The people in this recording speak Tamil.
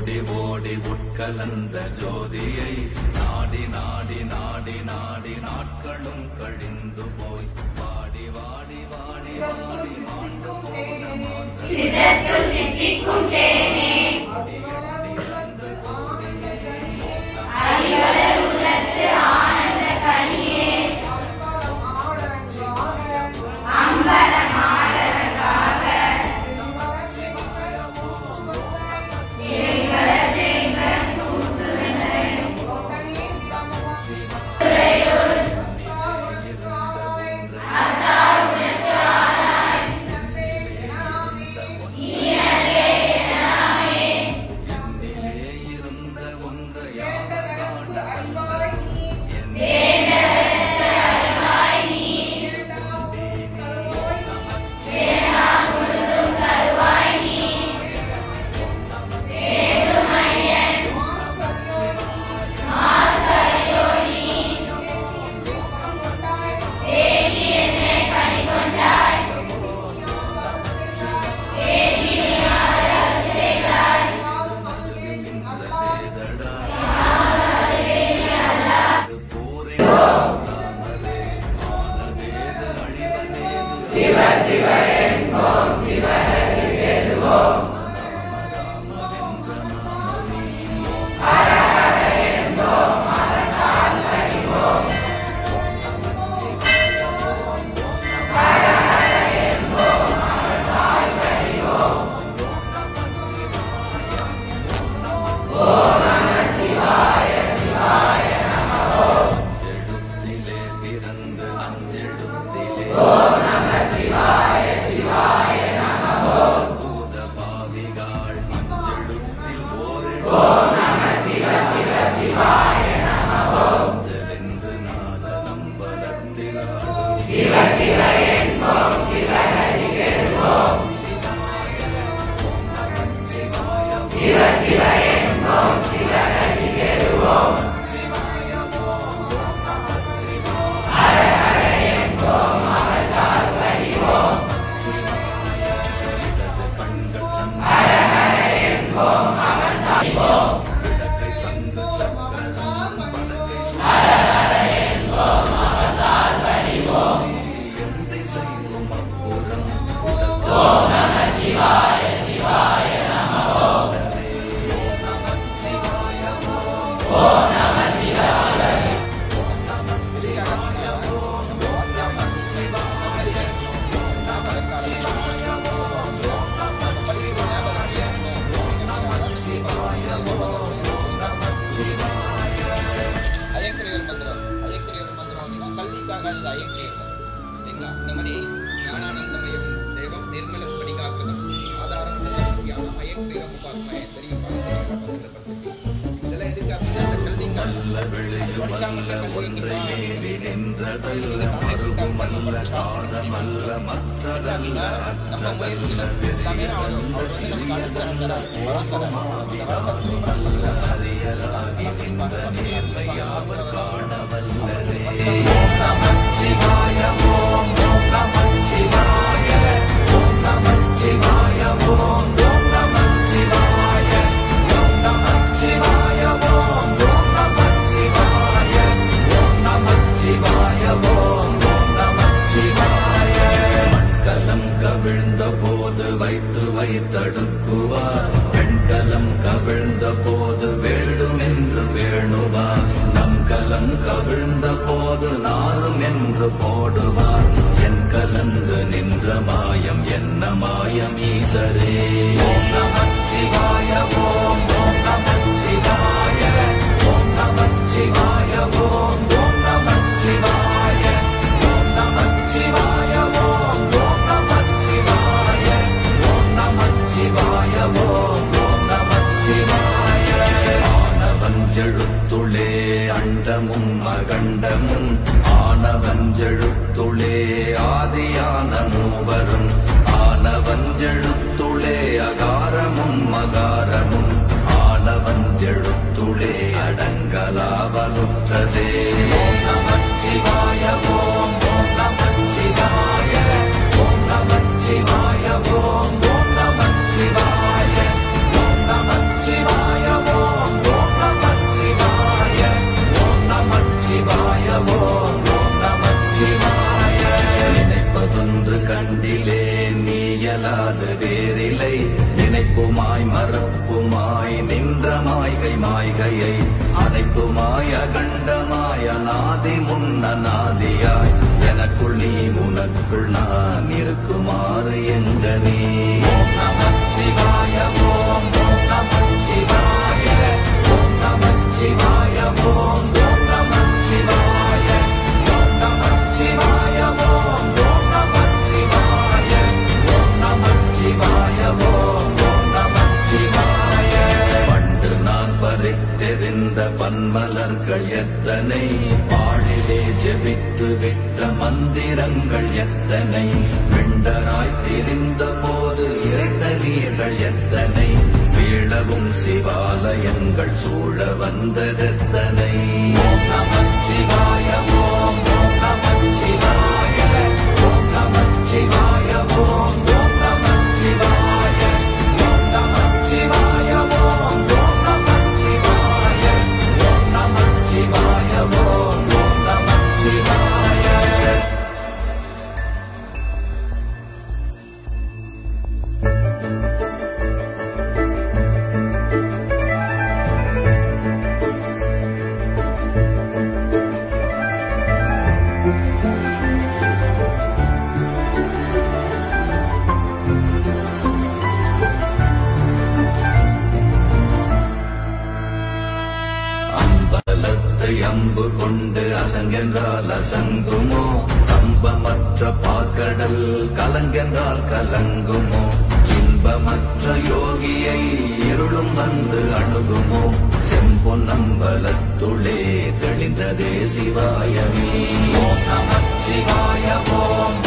ஓடி ஓடி உட்கலந்த ஜோதியை நாடி நாடி நாடி நாடி நாட்களும் கழிந்து போய் வாடி வாடி வாடி வாடி மாண்டு போன Shivaya, Om Namah Shivaya. ஓம் ஓம் நமச்சிவாய. நினைப்பதொன்று கண்டிலே நீயலாது வேறில்லை, நினைப்புமாய் மறப்புமாய் நின்ற மாய்கை மாய்கையை அனைத்துமாய் அகண்டமாய் அநாதி முன்னநாதியாய் எனக்குள் நீ உனக்குள் நான் இருக்குமாறு எங்கனே. ஓம் நமச்சிவாய ஓம் ஓம் நமச்சிவாய ஓம் நமச்சிவாய ஓம் ஓம் நமச்சிவாய ஓம் நமச்சிவாய ஓம் ஓம் நமச்சிவாய ஓம் நமச்சிவாய ஓம் ஓம் நமச்சிவாய. பண்டு நான் பறித்தெறிந்த பன்மலர்கள் எத்தனை, பாழிலே ஜெபித்து விட்ட மந்திரங்கள் எத்தனை, வெண்டராய் திரிந்த போது இறைத்த நீர்கள் எத்தனை, வீழவும் சிவாலயங்கள் சூழ வந்ததெத்தனை. ஓம் நமச்சிவாய ஓம் ஓம் நமச்சிவாய ஓம் நமச்சிவாய ஓம் ஓம் நமச்சிவாய ஓம் நமச்சிவாய ஓம் ஓம் நமச்சிவாய ஓம் நமச்சிவாய ஓம் ஓம் நமச்சிவாய. அம்பலத்தை அம்பு கொண்டு அசங்கென்றால் அசங்குமோ, கம்பமற்ற பாக்கடல் கலங்கென்றால் கலங்குமோ, இன்பமற்ற யோகியை இருளும் வந்து அணுகுமோ, செம்பொன்னம்பலத்துளே தெளிந்ததே சிவாயமே. ஓம் நமச்சிவாய ஓம்